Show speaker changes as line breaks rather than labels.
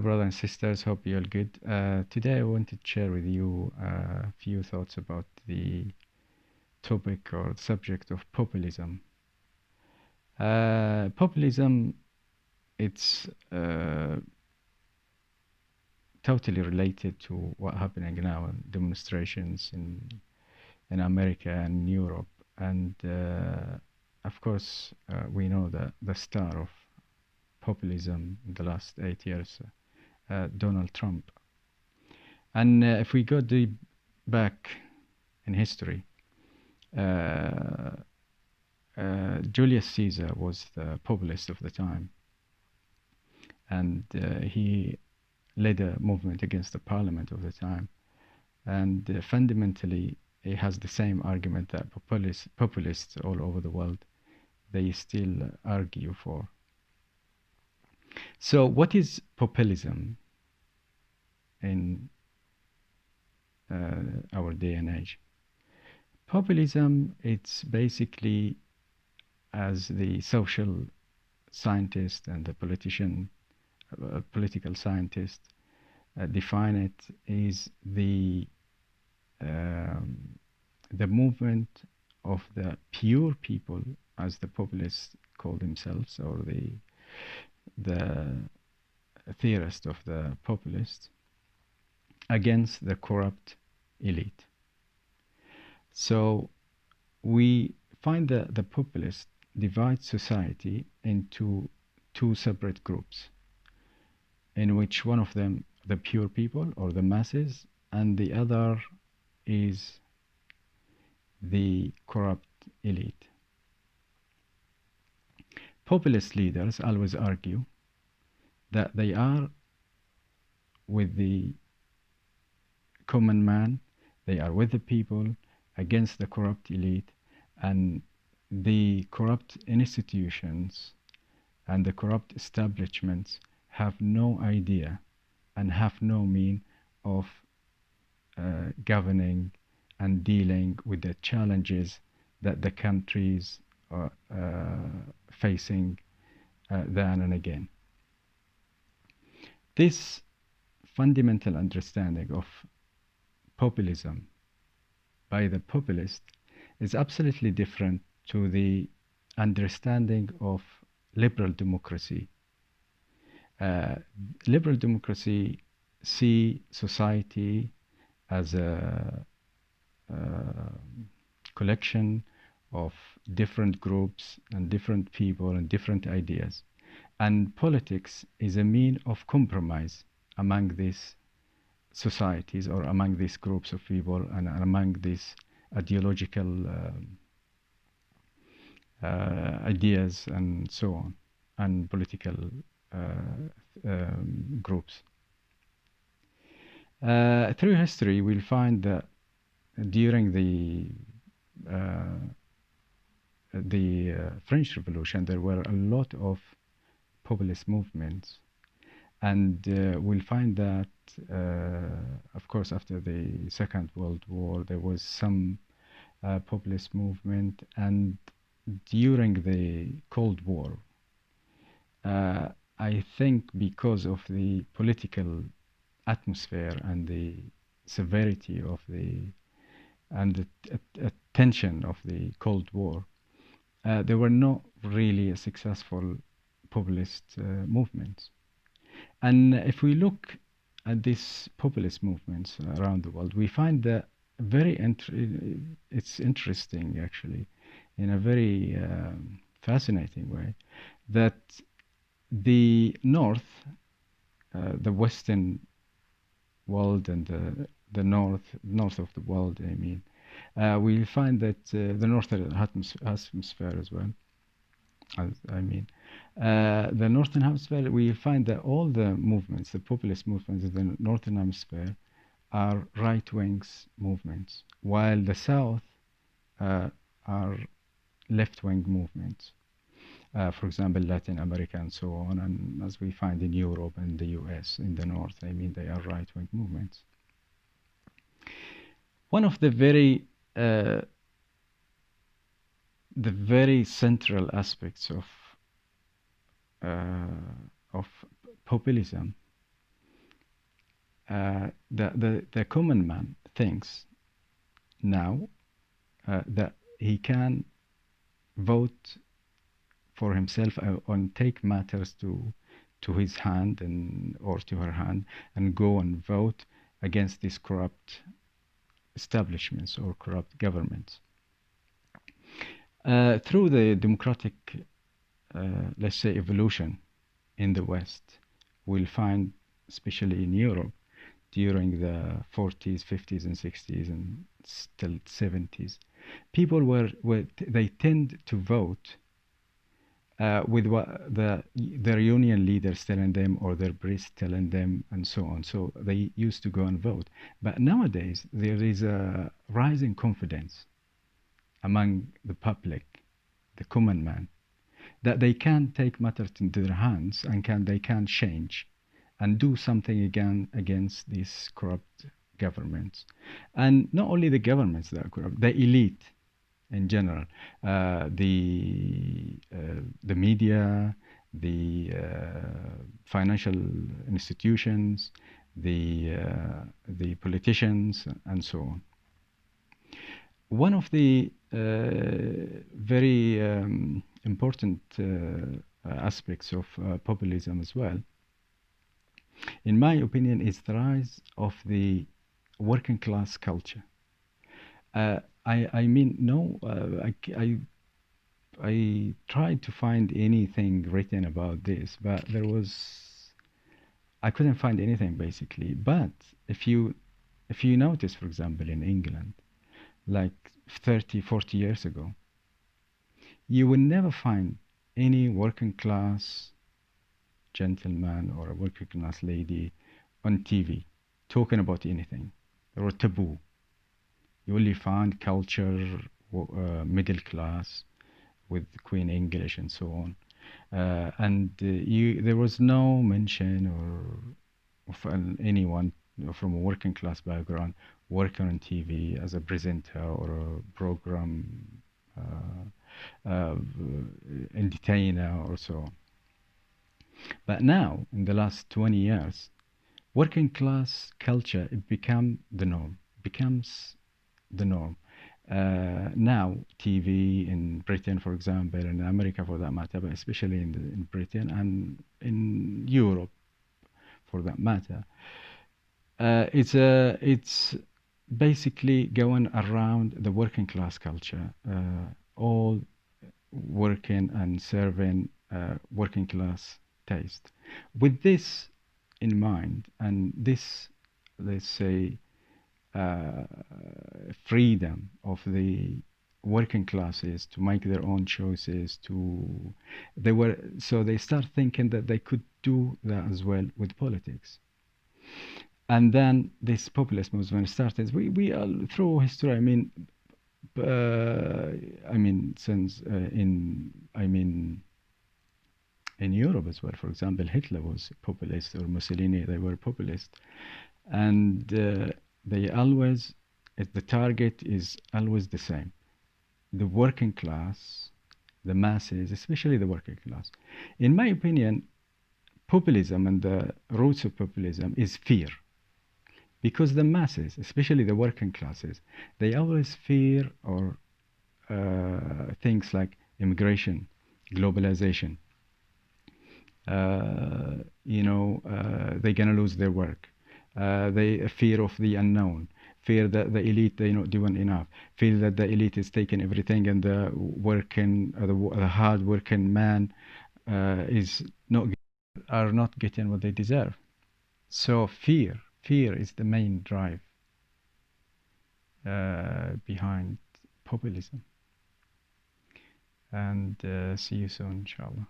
brothers and sisters. Hope you're all good. Today, I wanted to share with you a few thoughts about the topic or subject of populism. Populism, it's totally related to what happening now, demonstrations in America and Europe, and of course, we know that the star of populism in the last 8 years, Donald Trump. And if we go deep back in history, Julius Caesar was the populist of the time, and he led a movement against the parliament of the time. And fundamentally, it has the same argument that populists all over the world, they still argue for. So what is populism in our day and age? Populism, it's basically, as the social scientist and the political scientist define it, is the movement of the pure people, as the populists call themselves, or the theorist of the populists, against the corrupt elite. So we find that the populists divide society into two separate groups, in which one of them, the pure people or the masses, and the other is the corrupt elite. Populist leaders always argue that they are with the common man, they are with the people, against the corrupt elite, and the corrupt institutions and the corrupt establishments have no idea and have no mean of governing and dealing with the challenges that the countries are facing then and again. This fundamental understanding of populism by the populist is absolutely different to the understanding of liberal democracy. Liberal democracy see society as a collection of different groups and different people and different ideas. And politics is a mean of compromise among these societies, or among these groups of people, and among these ideological ideas and so on, and political groups. Through history, we'll find that during the French Revolution, there were a lot of populist movements, and we'll find that, of course, after the Second World War, there was some populist movement, and during the Cold War, I think because of the political atmosphere and the severity of the tension of the Cold War, there were not really a successful populist movements. And if we look at these populist movements around the world, we find that it's interesting, actually, in a very fascinating way, that the North, the Western world, and the north of the world, I mean, we find that the northern hemisphere as well, the northern hemisphere, we find that all the movements, the populist movements in the northern hemisphere, are right-wing movements, while the south are left-wing movements. For example, Latin America and so on, and as we find in Europe and the US in the north, I mean, they are right-wing movements. One of the very central aspects of populism the common man thinks now that he can vote for himself and take matters to his hand and or to her hand and go and vote against these corrupt establishments or corrupt governments. Through the democratic, let's say, evolution in the West, we'll find, especially in Europe, during the 40s, 50s, and 60s, and still 70s, people they tend to vote with what their union leaders telling them or their priests telling them and so on. So they used to go and vote. But nowadays, there is a rising confidence among the public, the common man, that they can take matters into their hands and they can change and do something again against these corrupt governments. And not only the governments that are corrupt, the elite in general, the media, the financial institutions, the politicians, and so on. One of the very important aspects of populism as well, in my opinion, is the rise of the working class culture. I mean, no, I tried to find anything written about this, but I couldn't find anything basically. But if you notice, for example, in England, like 30, 40 years ago, you will never find any working class gentleman or a working class lady on TV talking about anything. They were taboo. You only find culture, middle class, with Queen English and so on. There was no mention of anyone from a working class background working on TV as a presenter or a program entertainer or so on. But now, in the last 20 years, working class culture becomes the norm. Now, TV in Britain, for example, and in America for that matter, but especially in Britain and in Europe for that matter, it's basically going around the working class culture, all working and serving working class taste. With this in mind, and this, let's say, freedom of the working classes to make their own choices, they start thinking that they could do that as well with politics. And then this populist movement started. We all through history. Since in Europe as well. For example, Hitler was populist, or Mussolini. They were populist, and they always, the target is always the same: the working class, the masses, especially the working class. In my opinion, populism and the roots of populism is fear. Because the masses, especially the working classes, they always fear or things like immigration, globalization. They're gonna lose their work. They fear of the unknown, fear that the elite they're not doing enough, fear that the elite is taking everything and the hard working man are not getting what they deserve. So fear is the main drive behind populism. And see you soon, inshallah.